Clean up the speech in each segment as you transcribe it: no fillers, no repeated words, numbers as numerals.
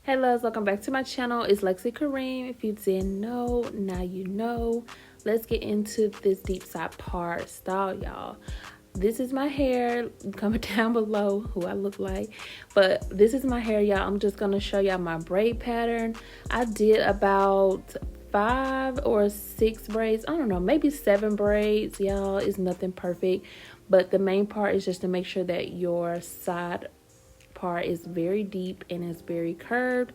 Hey loves, welcome back to my channel. It's Lexi Kareem. If you didn't know, now you know. Let's get into this deep side part style, y'all. This is my hair. Comment down below who I look like, but this is my hair, y'all. I'm just gonna show y'all my braid pattern. I did about 5 or 6 braids. I don't know, maybe 7 braids, y'all. It's nothing perfect, but the main part is just to make sure that your side part is very deep and is very curved,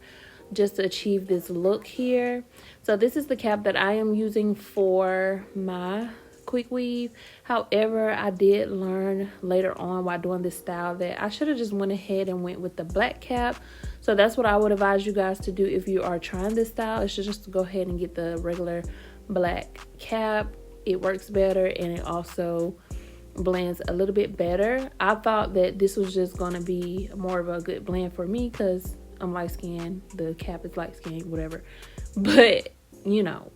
just to achieve this look here. So this is the cap that I am using for my quick weave. However, I did learn later on while doing this style that I should have just went ahead and went with the black cap. So that's what I would advise you guys to do if you are trying this style. It's just to go ahead and get the regular black cap. It works better and it also blends a little bit better. I thought that this was just gonna be more of a good blend for me because I'm light skinned, the cap is light skinned, whatever. But you know,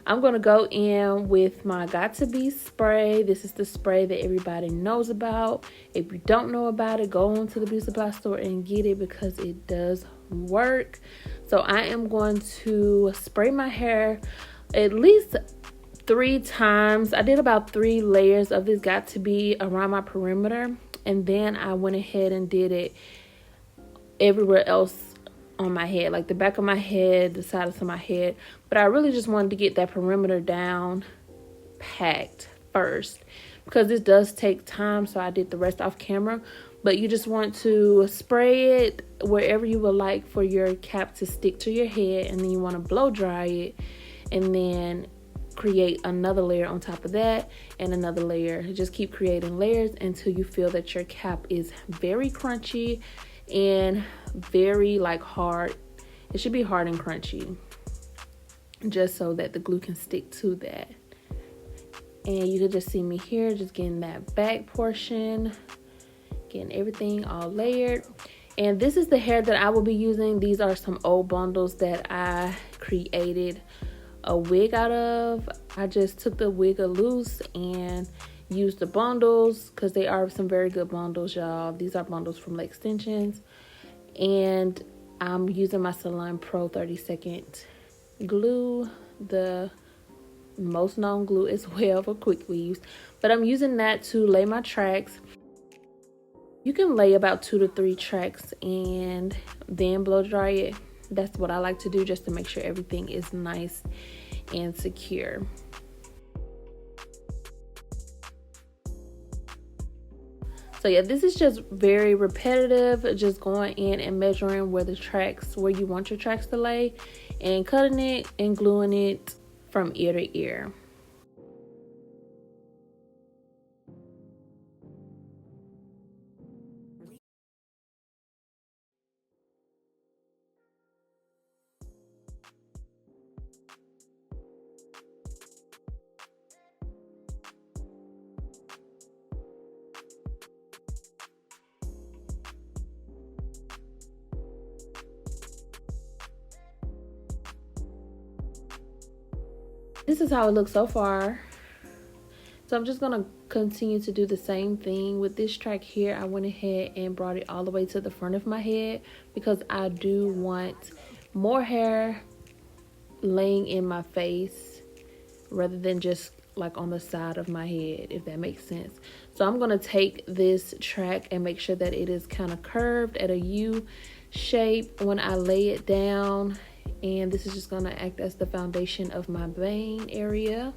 I'm gonna go in with my Got To Be spray. This is the spray that everybody knows about. If you don't know about it, go on to the beauty supply store and get it because it does work. So I am going to spray my hair at least 3 times. I did about 3 layers of this Got To Be around my perimeter, and then I went ahead and did it everywhere else on my head, like the back of my head, the sides of my head. But I really just wanted to get that perimeter down packed first because this does take time, so I did the rest off camera. But you just want to spray it wherever you would like for your cap to stick to your head, and then you want to blow dry it and then create another layer on top of that and another layer. Just keep creating layers until you feel that your cap is very crunchy and very like hard. It should be hard and crunchy, just so that the glue can stick to that. And you can just see me here just getting that back portion, getting everything all layered. And this is the hair that I will be using. These are some old bundles that I created a wig out of. I just took the wig loose and used the bundles because they are some very good bundles, y'all. These are bundles from Lake Extensions, and I'm using my Salon Pro 30-second glue, the most known glue as well for quick weaves, but I'm using that to lay my tracks. You can lay about 2 to 3 tracks and then blow dry it. That's what I like to do, just to make sure everything is nice and secure. So yeah, this is just very repetitive, just going in and measuring where you want your tracks to lay, and cutting it and gluing it from ear to ear. This is how it looks so far. So I'm just gonna continue to do the same thing with this track here. I went ahead and brought it all the way to the front of my head because I do want more hair laying in my face rather than just like on the side of my head, if that makes sense. So I'm gonna take this track and make sure that it is kind of curved at a U shape when I lay it down. And this is just gonna act as the foundation of my bang area.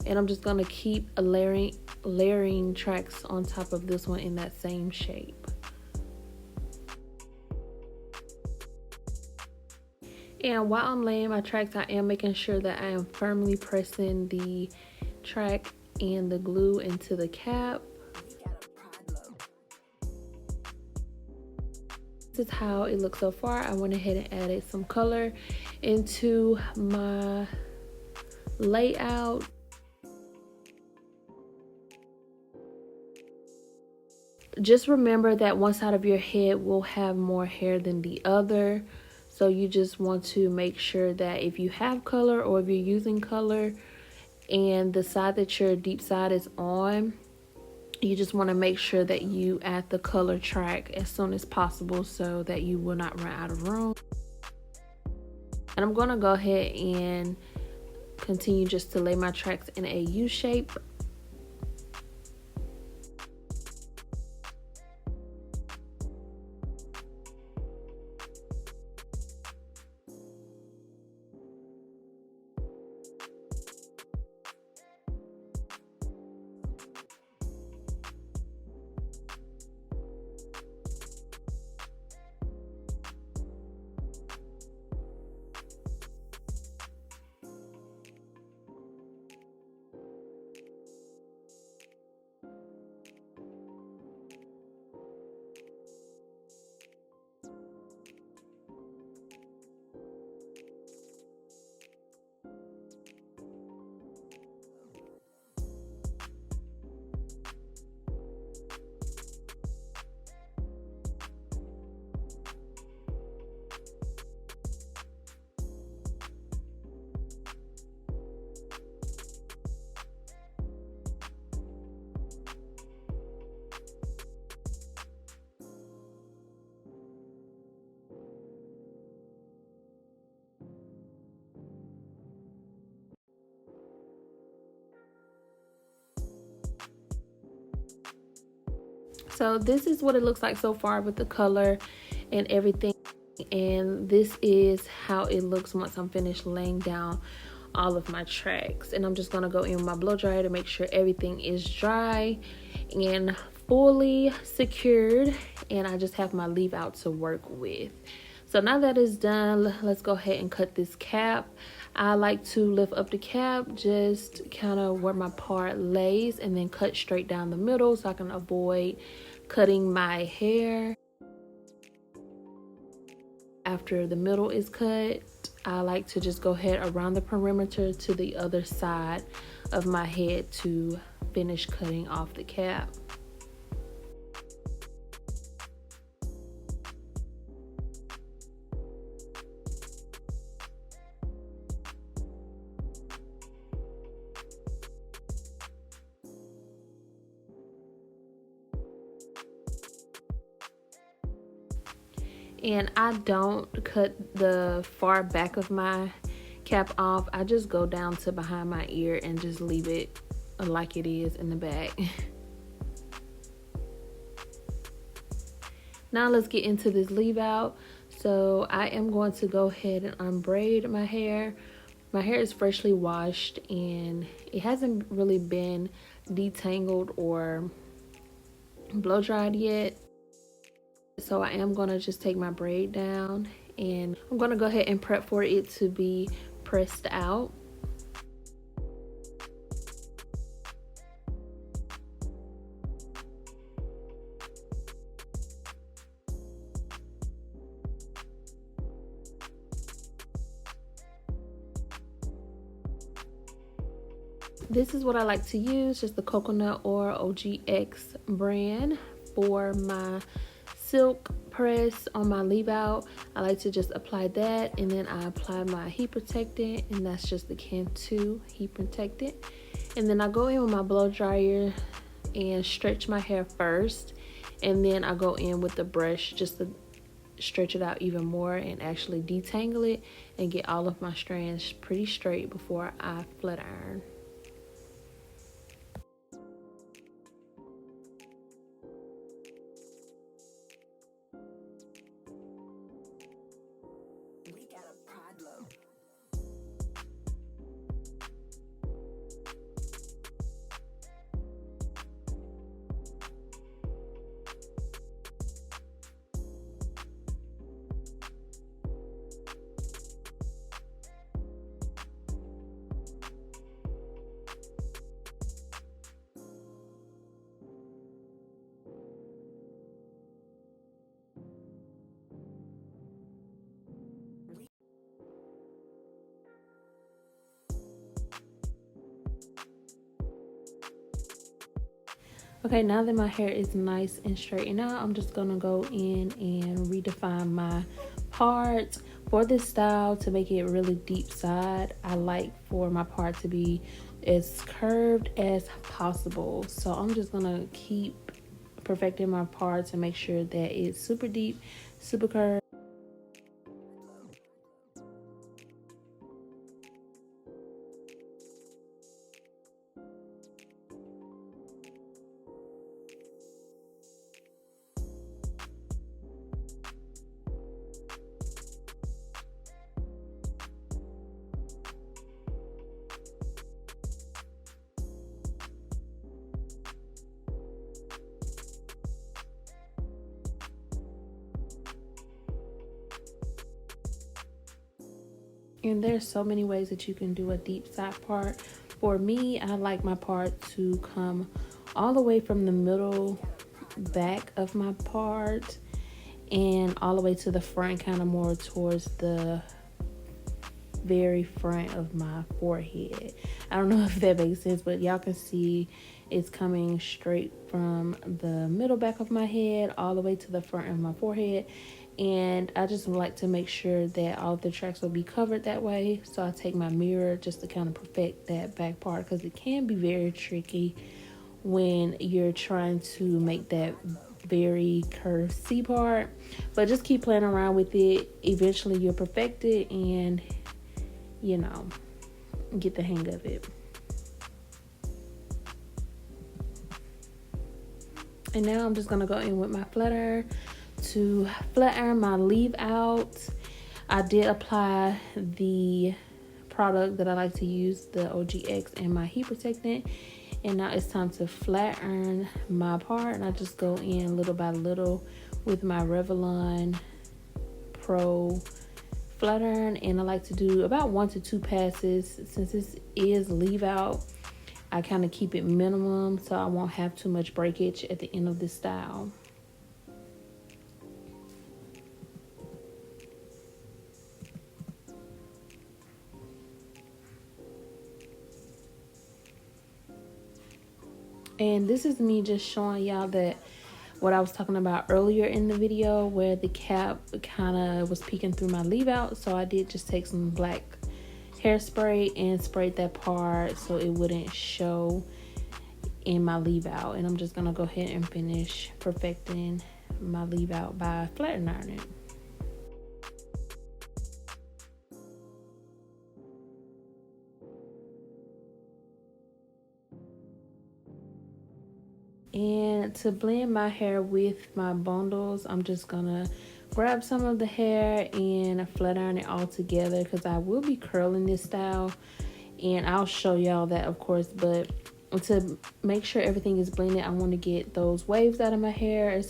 And I'm just gonna keep layering tracks on top of this one in that same shape. And while I'm laying my tracks, I am making sure that I am firmly pressing the track and the glue into the cap. This is how it looks so far. I went ahead and added some color into my layout. Just remember that one side of your head will have more hair than the other. So you just want to make sure that if you have color or if you're using color and the side that your deep side is on, You just want to make sure that you add the color track as soon as possible so that you will not run out of room. And I'm going to go ahead and continue just to lay my tracks in a U shape. So this is what it looks like so far with the color and everything, and this is how it looks once I'm finished laying down all of my tracks. And I'm just going to go in with my blow dryer to make sure everything is dry and fully secured, and I just have my leave out to work with. So now that is done, let's go ahead and cut this cap. I like to lift up the cap just kind of where my part lays and then cut straight down the middle so I can avoid cutting my hair. After the middle is cut, I like to just go ahead around the perimeter to the other side of my head to finish cutting off the cap. And I don't cut the far back of my cap off. I just go down to behind my ear and just leave it like it is in the back. Now let's get into this leave out. So I am going to go ahead and unbraid my hair. My hair is freshly washed and it hasn't really been detangled or blow dried yet. So I am going to just take my braid down and I'm going to go ahead and prep for it to be pressed out. This is what I like to use, just the coconut oil OGX brand for my silk press on my leave out. I like to just apply that and then I apply my heat protectant, and that's just the Can2 heat protectant. And then I go in with my blow dryer and stretch my hair first, and then I go in with the brush just to stretch it out even more and actually detangle it and get all of my strands pretty straight before I flat iron. Okay, now that my hair is nice and straightened out, I'm just gonna go in and redefine my part. For this style, to make it really deep side, I like for my part to be as curved as possible. So I'm just gonna keep perfecting my parts and make sure that it's super deep, super curved. And there's so many ways that you can do a deep side part. For me, I like my part to come all the way from the middle back of my part and all the way to the front, kind of more towards the very front of my forehead. I don't know if that makes sense, but y'all can see it's coming straight from the middle back of my head all the way to the front of my forehead. And I just like to make sure that all of the tracks will be covered that way. So I take my mirror just to kind of perfect that back part, because it can be very tricky when you're trying to make that very curved C part. But just keep playing around with it. Eventually you'll perfect it and, you know, get the hang of it. And now I'm just gonna go in with my flat iron to flat iron my leave out. I did apply the product that I like to use, the OGX, and my heat protectant. And now it's time to flat iron my part. And I just go in little by little with my Revlon Pro flat iron. And I like to do about 1 to 2 passes. Since this is leave out, I kind of keep it minimum so I won't have too much breakage at the end of this style. And this is me just showing y'all that what I was talking about earlier in the video, where the cap kind of was peeking through my leave out. So I did just take some black hairspray and sprayed that part so it wouldn't show in my leave out. And I'm just gonna go ahead and finish perfecting my leave out by flat ironing it. And to blend my hair with my bundles, I'm just gonna grab some of the hair and flat iron it all together, because I will be curling this style and I'll show y'all that, of course. But to make sure everything is blended, I want to get those waves out of my hair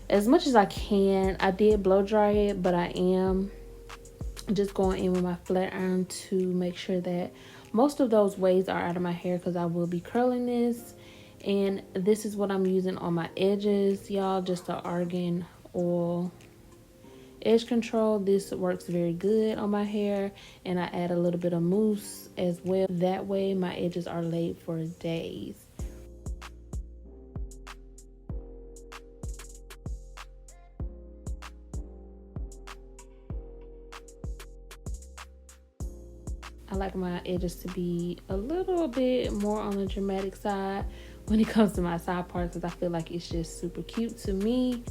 as much as I can. I did blow dry it, but I am just going in with my flat iron to make sure that most of those waves are out of my hair, because I will be curling this. And this is what I'm using on my edges, y'all, just the argan oil edge control. This works very good on my hair, and I add a little bit of mousse as well. That way my edges are laid for days. I like my edges to be a little bit more on the dramatic side when it comes to my side parts, because I feel like it's just super cute to me.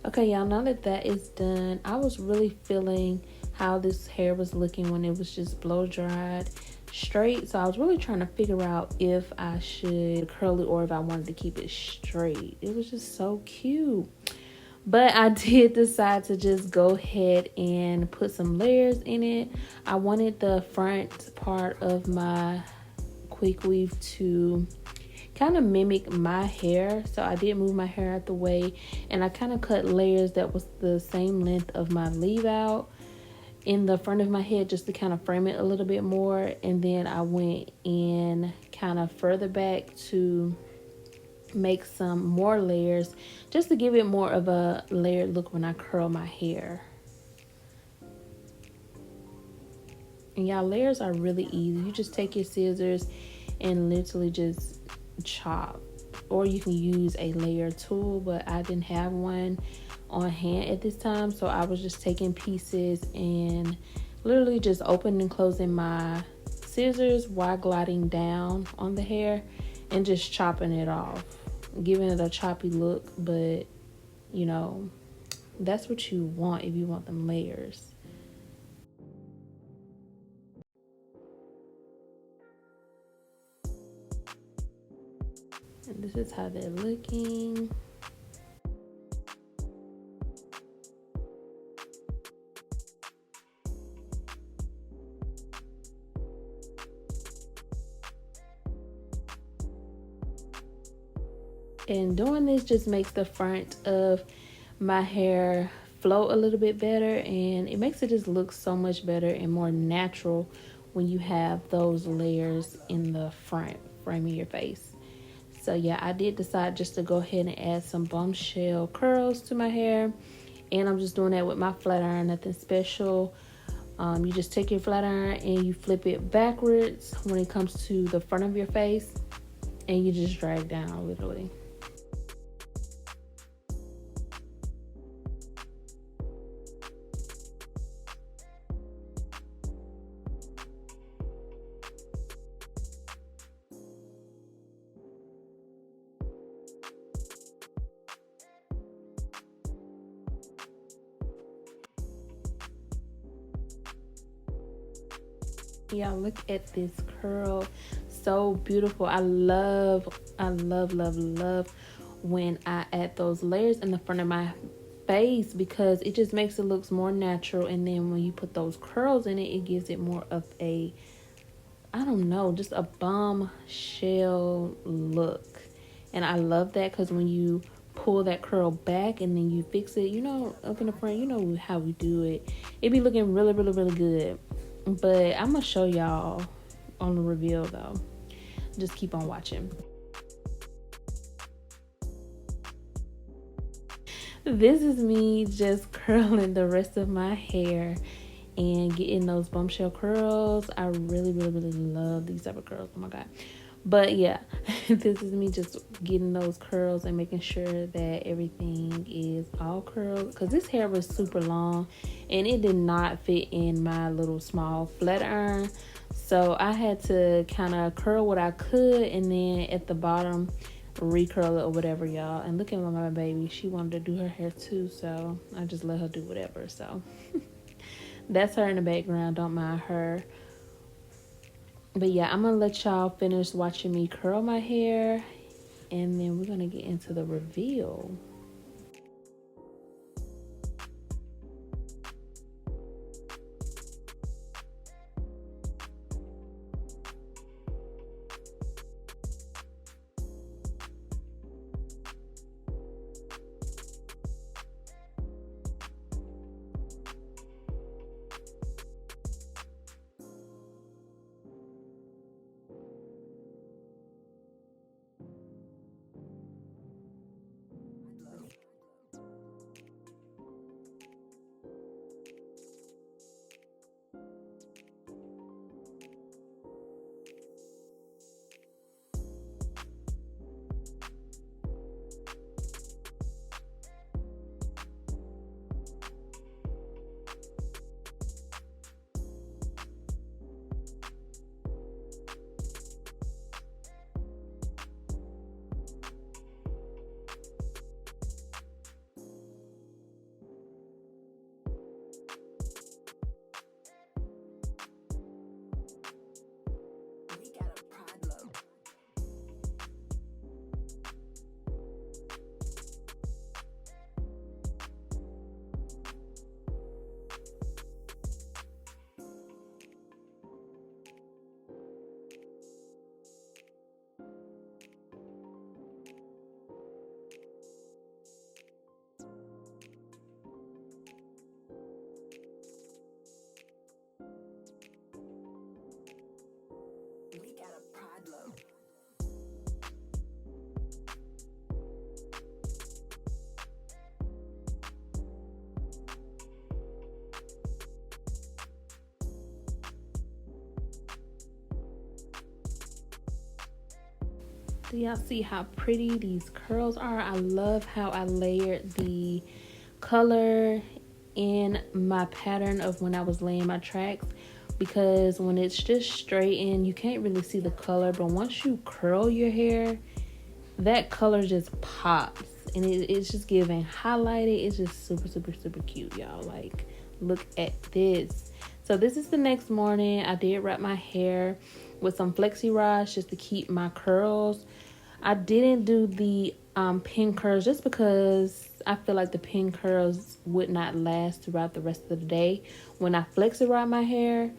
Okay, y'all, now that that is done, I was really feeling how this hair was looking when it was just blow dried straight. So I was really trying to figure out if I should curl it or if I wanted to keep it straight. It was just so cute. But I did decide to just go ahead and put some layers in it. I wanted the front part of my quick weave to kind of mimic my hair. So I did move my hair out the way, and I kind of cut layers that was the same length of my leave out in the front of my head, just to kind of frame it a little bit more. And then I went in kind of further back to make some more layers, just to give it more of a layered look when I curl my hair. And y'all, layers are really easy. You just take your scissors and literally just chop, or you can use a layer tool, but I didn't have one on hand at this time, so I was just taking pieces and literally just opening and closing my scissors while gliding down on the hair and just chopping it off, giving it a choppy look. But you know, that's what you want if you want them layers. And this is how they're looking. And doing this just makes the front of my hair flow a little bit better, and it makes it just look so much better and more natural when you have those layers in the front framing your face. So yeah, I did decide just to go ahead and add some bombshell curls to my hair, and I'm just doing that with my flat iron, nothing special. You just take your flat iron and you flip it backwards when it comes to the front of your face, and you just drag down literally. Y'all, look at this curl, so beautiful. I love when I add those layers in the front of my face, because it just makes it look more natural. And then when you put those curls in it, it gives it more of a, I don't know, just a bombshell look. And I love that, because when you pull that curl back and then you fix it, you know, up in the front, you know how we do it, it be looking really good. But I'm gonna show y'all on the reveal though. Just keep on watching. This is me just curling the rest of my hair and getting those bombshell curls. I really love these type of curls. Oh my god. But yeah, this is me just getting those curls and making sure that everything is all curled, because this hair was super long and it did not fit in my little small flat iron. So I had to kind of curl what I could, and then at the bottom recurl it or whatever, y'all. And look at my baby, she wanted to do her hair too, so I just let her do whatever. So that's her in the background, don't mind her. But yeah, I'm gonna let y'all finish watching me curl my hair, and then we're gonna get into the reveal. So y'all see how pretty these curls are. I love how I layered the color in my pattern of when I was laying my tracks, because when it's just straight in, you can't really see the color, but once you curl your hair, that color just pops, and it's just giving highlighted. It's just super, super, super cute, y'all. Like, look at this. So this is the next morning. I did wrap my hair with some flexi rods just to keep my curls. I didn't do the pin curls just because I feel like the pin curls would not last throughout the rest of the day. When I flexi rod my hair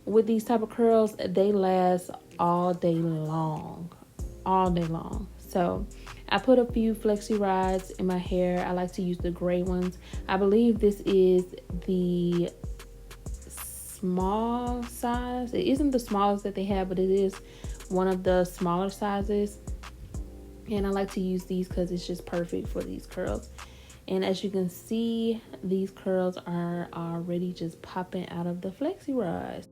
with these type of curls, they last all day long. So I put a few flexi rods in my hair. I like to use the gray ones. I believe this is the small size. It isn't the smallest that they have, but it is one of the smaller sizes, and I like to use these because it's just perfect for these curls. And as you can see, these curls are already just popping out of the flexi rods.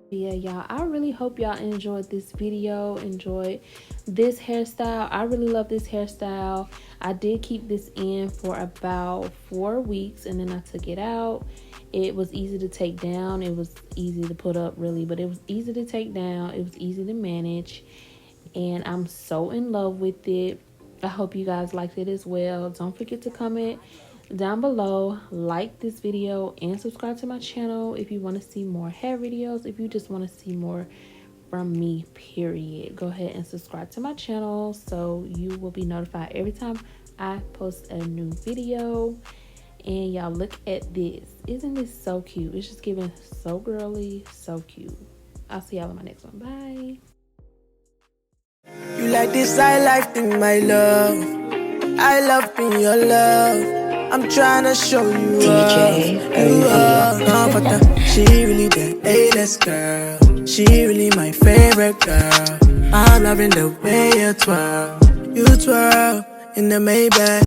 Yeah, y'all, I really hope y'all enjoyed this video, enjoyed this hairstyle. I really love this hairstyle. I did keep this in for about 4 weeks, and then I took it out. It was easy to take down. It was easy to put up, really, but it was easy to take down. It was easy to manage, and I'm so in love with it. I hope you guys liked it as well. Don't forget to comment down below, like this video, and subscribe to my channel if you want to see more hair videos. If you just want to see more from me, period, go ahead and subscribe to my channel so you will be notified every time I post a new video. And y'all, look at this. Isn't this so cute? It's just giving so girly, so cute. I'll see y'all in my next one. Bye. You like this high life thing, my love. I love being your love. I'm tryna show you up. She really the A-list girl. She really my favorite girl. I'm loving the way you twirl. You twirl in the Maybach.